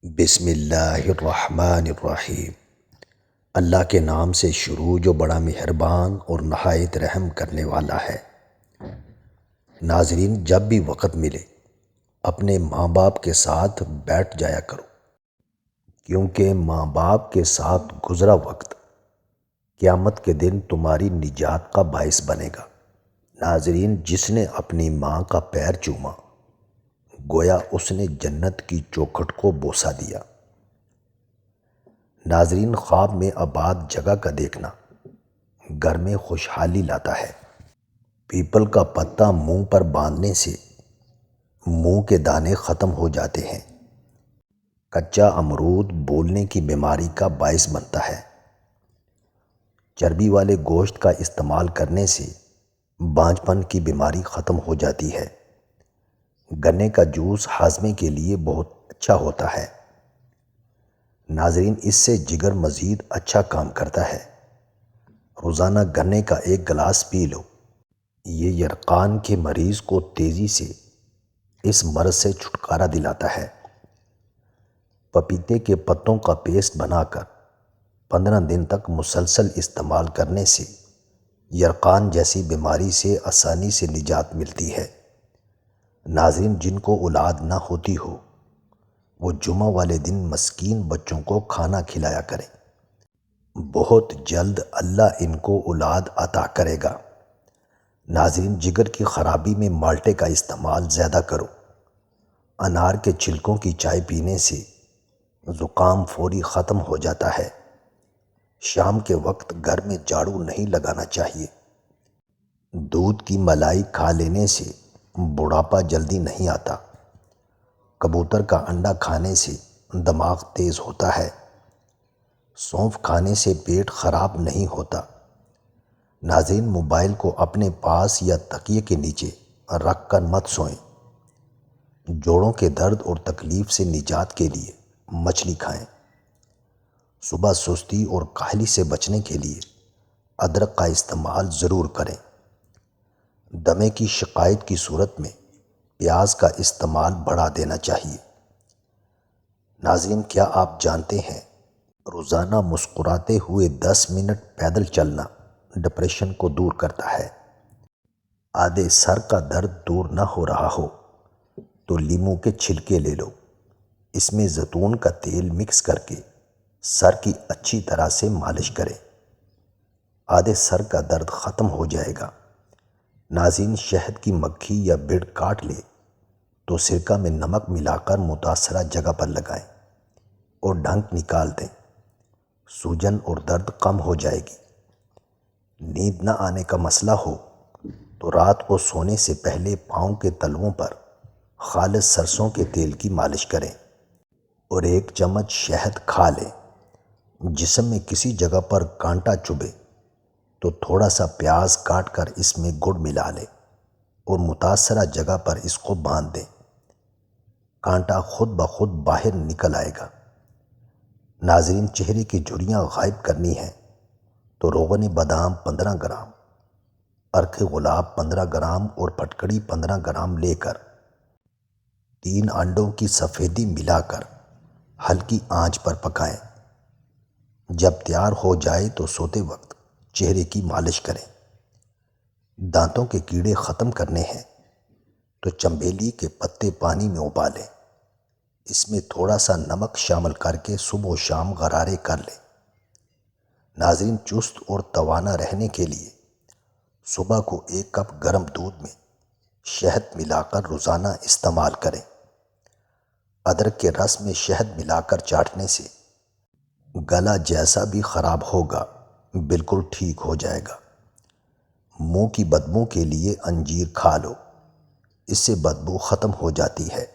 بسم اللہ الرحمن الرحیم۔ اللہ کے نام سے شروع جو بڑا مہربان اور نہایت رحم کرنے والا ہے۔ ناظرین، جب بھی وقت ملے اپنے ماں باپ کے ساتھ بیٹھ جایا کرو، کیونکہ ماں باپ کے ساتھ گزرا وقت قیامت کے دن تمہاری نجات کا باعث بنے گا۔ ناظرین، جس نے اپنی ماں کا پیر چوما گویا اس نے جنت کی چوکھٹ کو بوسہ دیا۔ ناظرین، خواب میں آباد جگہ کا دیکھنا گھر میں خوشحالی لاتا ہے۔ پیپل کا پتا منہ پر باندھنے سے منہ کے دانے ختم ہو جاتے ہیں۔ کچا امرود بولنے کی بیماری کا باعث بنتا ہے۔ چربی والے گوشت کا استعمال کرنے سے بانجھ پن کی بیماری ختم ہو جاتی ہے۔ گنے کا جوس ہاضمے کے لیے بہت اچھا ہوتا ہے۔ ناظرین، اس سے جگر مزید اچھا کام کرتا ہے۔ روزانہ گنے کا ایک گلاس پی لو۔ یہ یرقان کے مریض کو تیزی سے اس مرض سے چھٹکارا دلاتا ہے۔ پپیتے کے پتوں کا پیسٹ بنا کر 15 دن تک مسلسل استعمال کرنے سے یرقان جیسی بیماری سے آسانی سے نجات ملتی ہے۔ ناظرین، جن کو اولاد نہ ہوتی ہو وہ جمعہ والے دن مسکین بچوں کو کھانا کھلایا کریں۔ بہت جلد اللہ ان کو اولاد عطا کرے گا۔ ناظرین، جگر کی خرابی میں مالٹے کا استعمال زیادہ کرو۔ انار کے چھلکوں کی چائے پینے سے زکام فوری ختم ہو جاتا ہے۔ شام کے وقت گھر میں جھاڑو نہیں لگانا چاہیے۔ دودھ کی ملائی کھا لینے سے بڑھاپا جلدی نہیں آتا۔ کبوتر کا انڈا کھانے سے دماغ تیز ہوتا ہے۔ سونف کھانے سے پیٹ خراب نہیں ہوتا۔ ناظرین، موبائل کو اپنے پاس یا تکیے کے نیچے رکھ کر مت سوئیں۔ جوڑوں کے درد اور تکلیف سے نجات کے لیے مچھلی کھائیں۔ صبح سستی اور کاہلی سے بچنے کے لیے ادرک کا استعمال ضرور کریں۔ دمے کی شکایت کی صورت میں پیاز کا استعمال بڑھا دینا چاہیے۔ ناظرین، کیا آپ جانتے ہیں روزانہ مسکراتے ہوئے 10 منٹ پیدل چلنا ڈپریشن کو دور کرتا ہے۔ آدھے سر کا درد دور نہ ہو رہا ہو تو لیموں کے چھلکے لے لو۔ اس میں زیتون کا تیل مکس کر کے سر کی اچھی طرح سے مالش کریں۔ آدھے سر کا درد ختم ہو جائے گا۔ ناظرین، شہد کی مکھی یا بڑ کاٹ لے تو سرکہ میں نمک ملا کر متاثرہ جگہ پر لگائیں اور ڈنک نکال دیں۔ سوجن اور درد کم ہو جائے گی۔ نیند نہ آنے کا مسئلہ ہو تو رات کو سونے سے پہلے پاؤں کے تلووں پر خالص سرسوں کے تیل کی مالش کریں اور 1 چمچ شہد کھا لیں۔ جسم میں کسی جگہ پر کانٹا چبھے تو تھوڑا سا پیاز کاٹ کر اس میں گڑ ملا لیں اور متاثرہ جگہ پر اس کو باندھ دیں۔ کانٹا خود بخود باہر نکل آئے گا۔ ناظرین، چہرے کی جھریاں غائب کرنی ہیں تو روغن بادام 15 گرام، ارک گلاب 15 گرام اور پھٹکڑی 15 گرام لے کر 3 انڈوں کی سفیدی ملا کر ہلکی آنچ پر پکائیں۔ جب تیار ہو جائے تو سوتے وقت چہرے کی مالش کریں۔ دانتوں کے کیڑے ختم کرنے ہیں تو چنبیلی کے پتے پانی میں ابالیں۔ اس میں تھوڑا سا نمک شامل کر کے صبح و شام غرارے کر لیں۔ ناظرین، چست اور توانا رہنے کے لیے صبح کو 1 کپ گرم دودھ میں شہد ملا کر روزانہ استعمال کریں۔ ادرک کے رس میں شہد ملا کر چاٹنے سے گلا جیسا بھی خراب ہوگا بالکل ٹھیک ہو جائے گا۔ منہ کی بدبو کے لیے انجیر کھا لو، اس سے بدبو ختم ہو جاتی ہے۔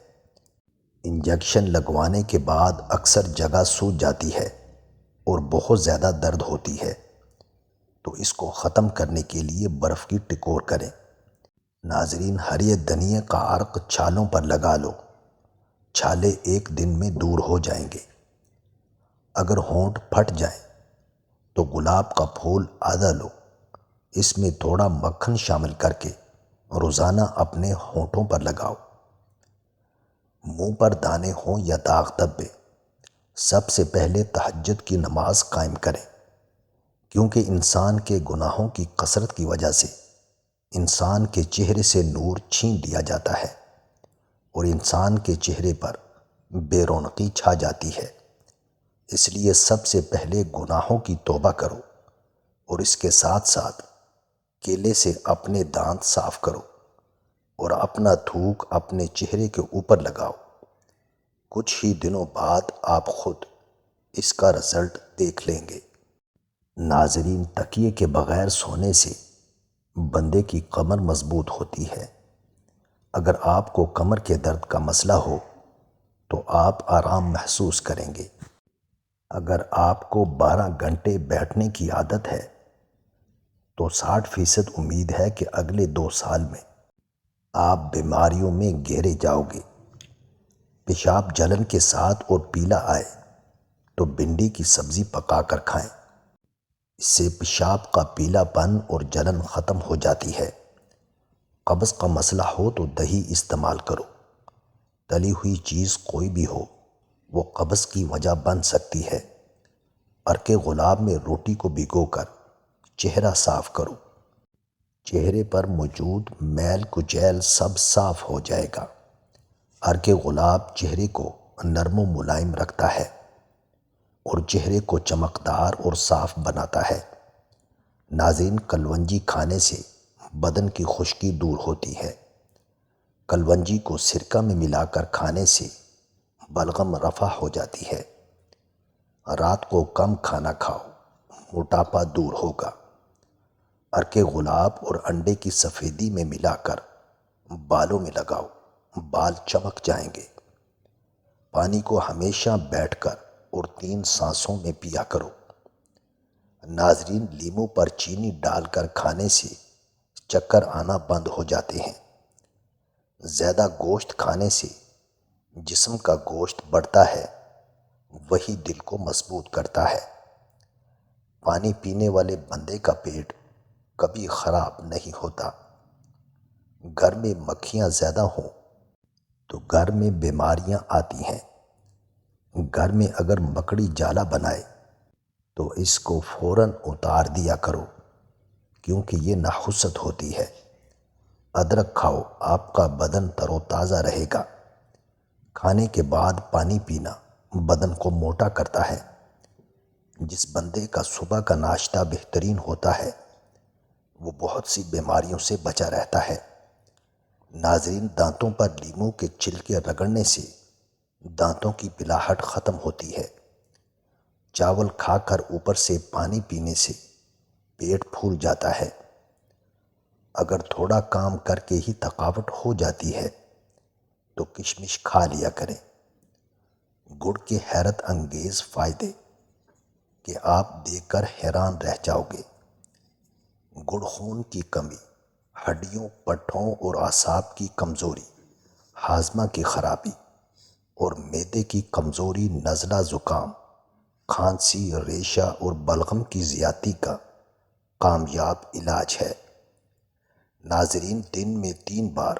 انجیکشن لگوانے کے بعد اکثر جگہ سوج جاتی ہے اور بہت زیادہ درد ہوتی ہے، تو اس کو ختم کرنے کے لیے برف کی ٹکور کریں۔ ناظرین، ہری دھنیا کا عرق چھالوں پر لگا لو، چھالے 1 دن میں دور ہو جائیں گے۔ اگر ہونٹ پھٹ جائیں تو گلاب کا پھول آدھا لو، اس میں تھوڑا مکھن شامل کر کے روزانہ اپنے ہونٹوں پر لگاؤ۔ منہ پر دانے ہوں یا داغ دھبے سب سے پہلے تہجد کی نماز قائم کریں، کیونکہ انسان کے گناہوں کی کثرت کی وجہ سے انسان کے چہرے سے نور چھین لیا جاتا ہے اور انسان کے چہرے پر بے رونقی چھا جاتی ہے۔ اس لیے سب سے پہلے گناہوں کی توبہ کرو اور اس کے ساتھ ساتھ کیلے سے اپنے دانت صاف کرو اور اپنا تھوک اپنے چہرے کے اوپر لگاؤ۔ کچھ ہی دنوں بعد آپ خود اس کا رزلٹ دیکھ لیں گے۔ ناظرین، تکیے کے بغیر سونے سے بندے کی کمر مضبوط ہوتی ہے۔ اگر آپ کو کمر کے درد کا مسئلہ ہو تو آپ آرام محسوس کریں گے۔ اگر آپ کو 12 گھنٹے بیٹھنے کی عادت ہے تو 60% امید ہے کہ اگلے 2 سال میں آپ بیماریوں میں گھیرے جاؤ گے۔ پیشاب جلن کے ساتھ اور پیلا آئے تو بھنڈی کی سبزی پکا کر کھائیں۔ اس سے پیشاب کا پیلا پن اور جلن ختم ہو جاتی ہے۔ قبض کا مسئلہ ہو تو دہی استعمال کرو۔ تلی ہوئی چیز کوئی بھی ہو وہ قبض کی وجہ بن سکتی ہے۔ عرق گلاب میں روٹی کو بھگو کر چہرہ صاف کرو۔ چہرے پر موجود میل کچیل سب صاف ہو جائے گا۔ عرق گلاب چہرے کو نرم و ملائم رکھتا ہے اور چہرے کو چمکدار اور صاف بناتا ہے۔ ناظرین، کلونجی کھانے سے بدن کی خشکی دور ہوتی ہے۔ کلونجی کو سرکہ میں ملا کر کھانے سے بلغم رفع ہو جاتی ہے۔ رات کو کم کھانا کھاؤ، موٹاپا دور ہوگا۔ عرق گلاب اور انڈے کی سفیدی میں ملا کر بالوں میں لگاؤ، بال چمک جائیں گے۔ پانی کو ہمیشہ بیٹھ کر اور 3 سانسوں میں پیا کرو۔ ناظرین، لیموں پر چینی ڈال کر کھانے سے چکر آنا بند ہو جاتے ہیں۔ زیادہ گوشت کھانے سے جسم کا گوشت بڑھتا ہے، وہی دل کو مضبوط کرتا ہے۔ پانی پینے والے بندے کا پیٹ کبھی خراب نہیں ہوتا۔ گھر میں مکھیاں زیادہ ہوں تو گھر میں بیماریاں آتی ہیں۔ گھر میں اگر مکڑی جالا بنائے تو اس کو فوراً اتار دیا کرو، کیونکہ یہ نحوست ہوتی ہے۔ ادرک کھاؤ، آپ کا بدن تر و تازہ رہے گا۔ کھانے کے بعد پانی پینا بدن کو موٹا کرتا ہے۔ جس بندے کا صبح کا ناشتہ بہترین ہوتا ہے وہ بہت سی بیماریوں سے بچا رہتا ہے۔ ناظرین، دانتوں پر لیموں کے چھلکے رگڑنے سے دانتوں کی پلاہٹ ختم ہوتی ہے۔ چاول کھا کر اوپر سے پانی پینے سے پیٹ پھول جاتا ہے۔ اگر تھوڑا کام کر کے ہی تھکاوٹ ہو جاتی ہے تو کشمش کھا لیا کریں۔ گڑ کے حیرت انگیز فائدے کہ آپ دیکھ کر حیران رہ جاؤ گے۔ گڑ خون کی کمی، ہڈیوں، پٹھوں اور اعصاب کی کمزوری، ہاضمہ کی خرابی اور معدے کی کمزوری، نزلہ، زکام، کھانسی، ریشہ اور بلغم کی زیادتی کا کامیاب علاج ہے۔ ناظرین، دن میں 3 بار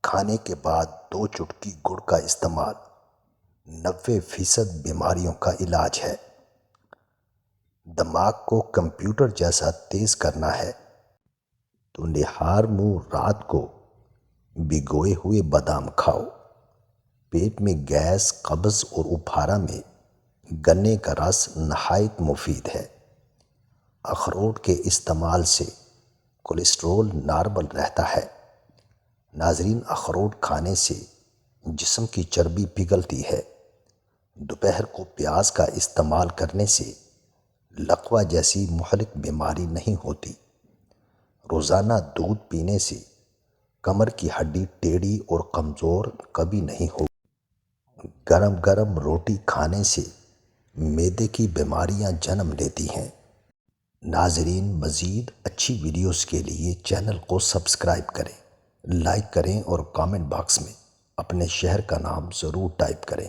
کھانے کے بعد 2 چٹکی گڑ کا استعمال 90% بیماریوں کا علاج ہے۔ دماغ کو کمپیوٹر جیسا تیز کرنا ہے تو نہار منہ رات کو بھگوئے ہوئے بادام کھاؤ۔ پیٹ میں گیس، قبض اور اپھارا میں گنے کا رس نہایت مفید ہے۔ اخروٹ کے استعمال سے کولیسٹرول نارمل رہتا ہے۔ ناظرین، اخروٹ کھانے سے جسم کی چربی پگھلتی ہے۔ دوپہر کو پیاز کا استعمال کرنے سے لقوہ جیسی مہلک بیماری نہیں ہوتی۔ روزانہ دودھ پینے سے کمر کی ہڈی ٹیڑھی اور کمزور کبھی نہیں ہوگی۔ گرم گرم روٹی کھانے سے معدے کی بیماریاں جنم لیتی ہیں۔ ناظرین، مزید اچھی ویڈیوز کے لیے چینل کو سبسکرائب کریں، لائک کریں اور کامنٹ باکس میں اپنے شہر کا نام ضرور ٹائپ کریں۔